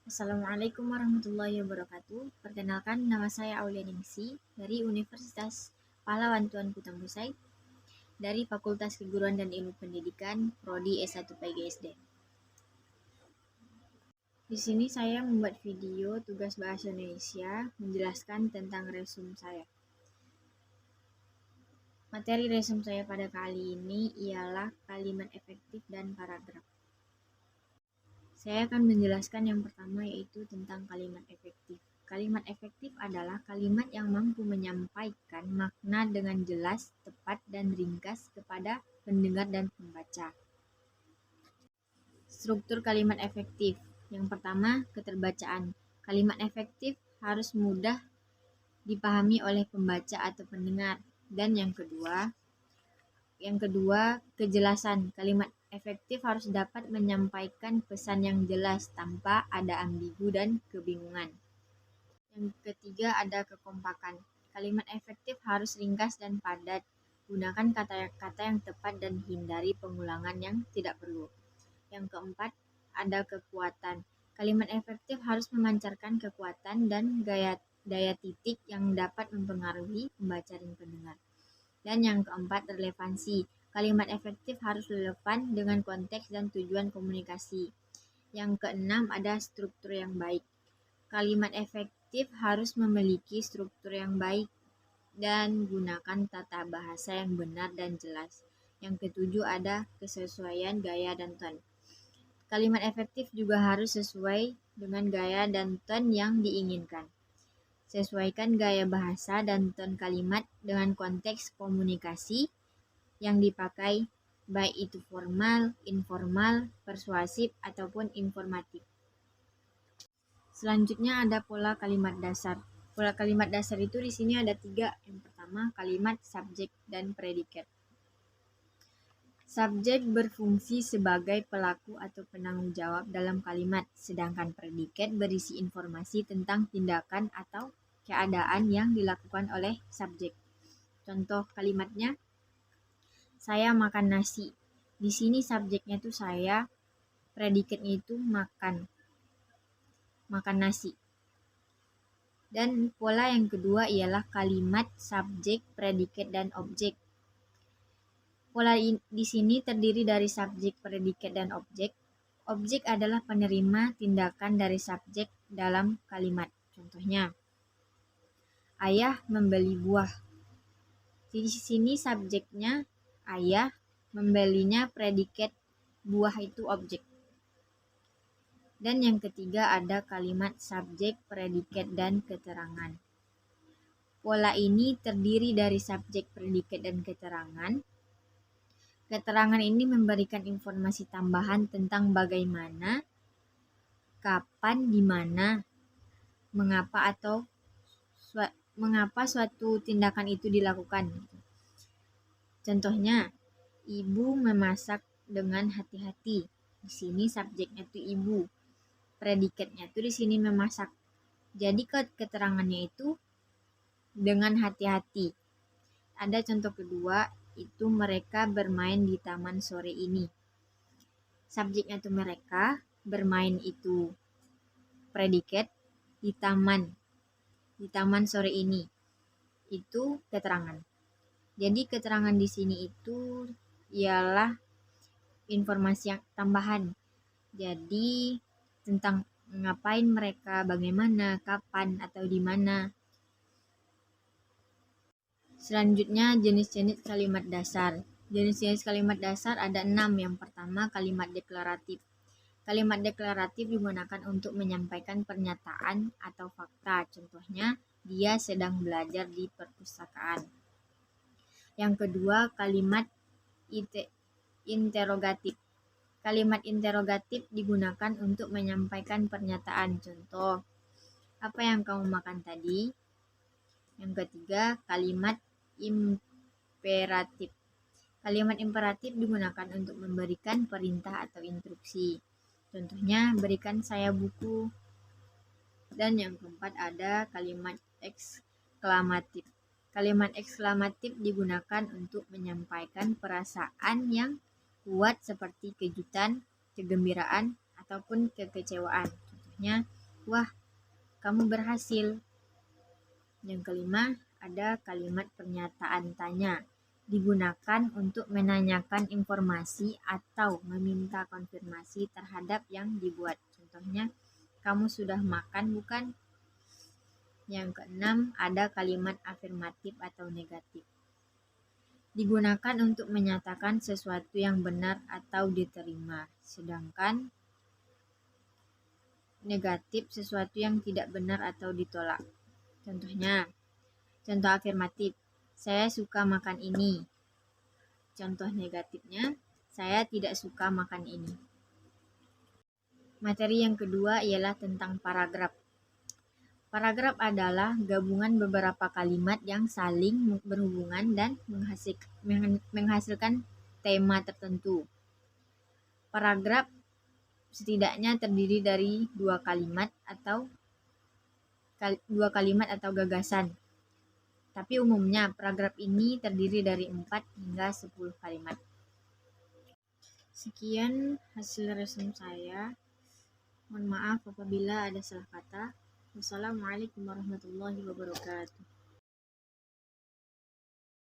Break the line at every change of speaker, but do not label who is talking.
Assalamualaikum warahmatullahi wabarakatuh. Perkenalkan, nama saya Aulia Ningsi dari Universitas Pahlawan Tuanku Tembusai dari Fakultas Keguruan dan Ilmu Pendidikan, Prodi S1 PGSD. Di sini saya membuat video tugas bahasa Indonesia menjelaskan tentang resume saya. Materi resume saya pada kali ini ialah kalimat efektif dan paragraf. Saya akan menjelaskan yang pertama yaitu tentang kalimat efektif. Kalimat efektif adalah kalimat yang mampu menyampaikan makna dengan jelas, tepat, dan ringkas kepada pendengar dan pembaca. Struktur kalimat efektif. Yang pertama, keterbacaan. Kalimat efektif harus mudah dipahami oleh pembaca atau pendengar. Dan yang kedua, kejelasan. Kalimat efektif harus dapat menyampaikan pesan yang jelas tanpa ada ambigu dan kebingungan. Yang ketiga, ada kekompakan. Kalimat efektif harus ringkas dan padat. Gunakan kata-kata yang tepat dan hindari pengulangan yang tidak perlu. Yang keempat, ada kekuatan. Kalimat efektif harus memancarkan kekuatan dan daya titik yang dapat mempengaruhi pembaca dan pendengar. Dan yang keempat, relevansi. Kalimat efektif harus relevan dengan konteks dan tujuan komunikasi. Yang keenam, ada struktur yang baik. Kalimat efektif harus memiliki struktur yang baik dan gunakan tata bahasa yang benar dan jelas. Yang ketujuh, ada kesesuaian gaya dan ton. Kalimat efektif juga harus sesuai dengan gaya dan ton yang diinginkan. Sesuaikan gaya bahasa dan ton kalimat dengan konteks komunikasi yang dipakai, baik itu formal, informal, persuasif, ataupun informatif. Selanjutnya ada pola kalimat dasar. Pola kalimat dasar itu di sini ada 3. Yang pertama, kalimat subjek dan predikat. Subjek berfungsi sebagai pelaku atau penanggung jawab dalam kalimat, sedangkan predikat berisi informasi tentang tindakan atau keadaan yang dilakukan oleh subjek. Contoh kalimatnya, saya makan nasi. Di sini subjeknya itu saya, predikatnya itu makan nasi. Dan pola yang kedua ialah kalimat subjek, predikat, dan objek. Pola di sini terdiri dari subjek, predikat, dan objek. Objek adalah penerima tindakan dari subjek dalam kalimat. Contohnya, ayah membeli buah. Di sini subjeknya ayah, membelinya predikat, buah itu objek. Dan yang ketiga ada kalimat subjek, predikat, dan keterangan. Pola ini terdiri dari subjek, predikat, dan keterangan. Keterangan ini memberikan informasi tambahan tentang bagaimana, kapan, di mana, mengapa suatu tindakan itu dilakukan. Contohnya, ibu memasak dengan hati-hati. Di sini subjeknya itu ibu, predikatnya itu di sini memasak. Jadi keterangannya itu dengan hati-hati. Ada contoh kedua, itu mereka bermain di taman sore ini. Subjeknya itu mereka, bermain itu predikat, di taman sore ini. Itu keterangan. Jadi keterangan di sini itu ialah informasi yang tambahan. Jadi tentang ngapain mereka, bagaimana, kapan, atau di mana. Selanjutnya jenis-jenis kalimat dasar. Jenis-jenis kalimat dasar ada 6. Yang pertama, kalimat deklaratif. Kalimat deklaratif digunakan untuk menyampaikan pernyataan atau fakta. Contohnya, dia sedang belajar di perpustakaan. Yang kedua, kalimat interogatif. Kalimat interogatif digunakan untuk menyampaikan pernyataan. Contoh, apa yang kamu makan tadi? Yang ketiga, kalimat imperatif. Kalimat imperatif digunakan untuk memberikan perintah atau instruksi. Contohnya, berikan saya buku. Dan yang keempat ada kalimat eksklamatif. Kalimat eksklamatif digunakan untuk menyampaikan perasaan yang kuat seperti kejutan, kegembiraan, ataupun kekecewaan. Contohnya, wah, kamu berhasil. Yang kelima, ada kalimat pernyataan tanya. Digunakan untuk menanyakan informasi atau meminta konfirmasi terhadap yang dibuat. Contohnya, kamu sudah makan bukan? Yang keenam, ada kalimat afirmatif atau negatif. Digunakan untuk menyatakan sesuatu yang benar atau diterima, sedangkan negatif sesuatu yang tidak benar atau ditolak. Contohnya, contoh afirmatif, saya suka makan ini. Contoh negatifnya, saya tidak suka makan ini. Materi yang kedua ialah tentang paragraf. Paragraf adalah gabungan beberapa kalimat yang saling berhubungan dan menghasilkan tema tertentu. Paragraf setidaknya terdiri dari dua kalimat atau gagasan. Tapi umumnya paragraf ini terdiri dari 4 hingga 10 kalimat. Sekian hasil resume saya. Mohon maaf apabila ada salah kata. Wassalamualaikum warahmatullahi wabarakatuh.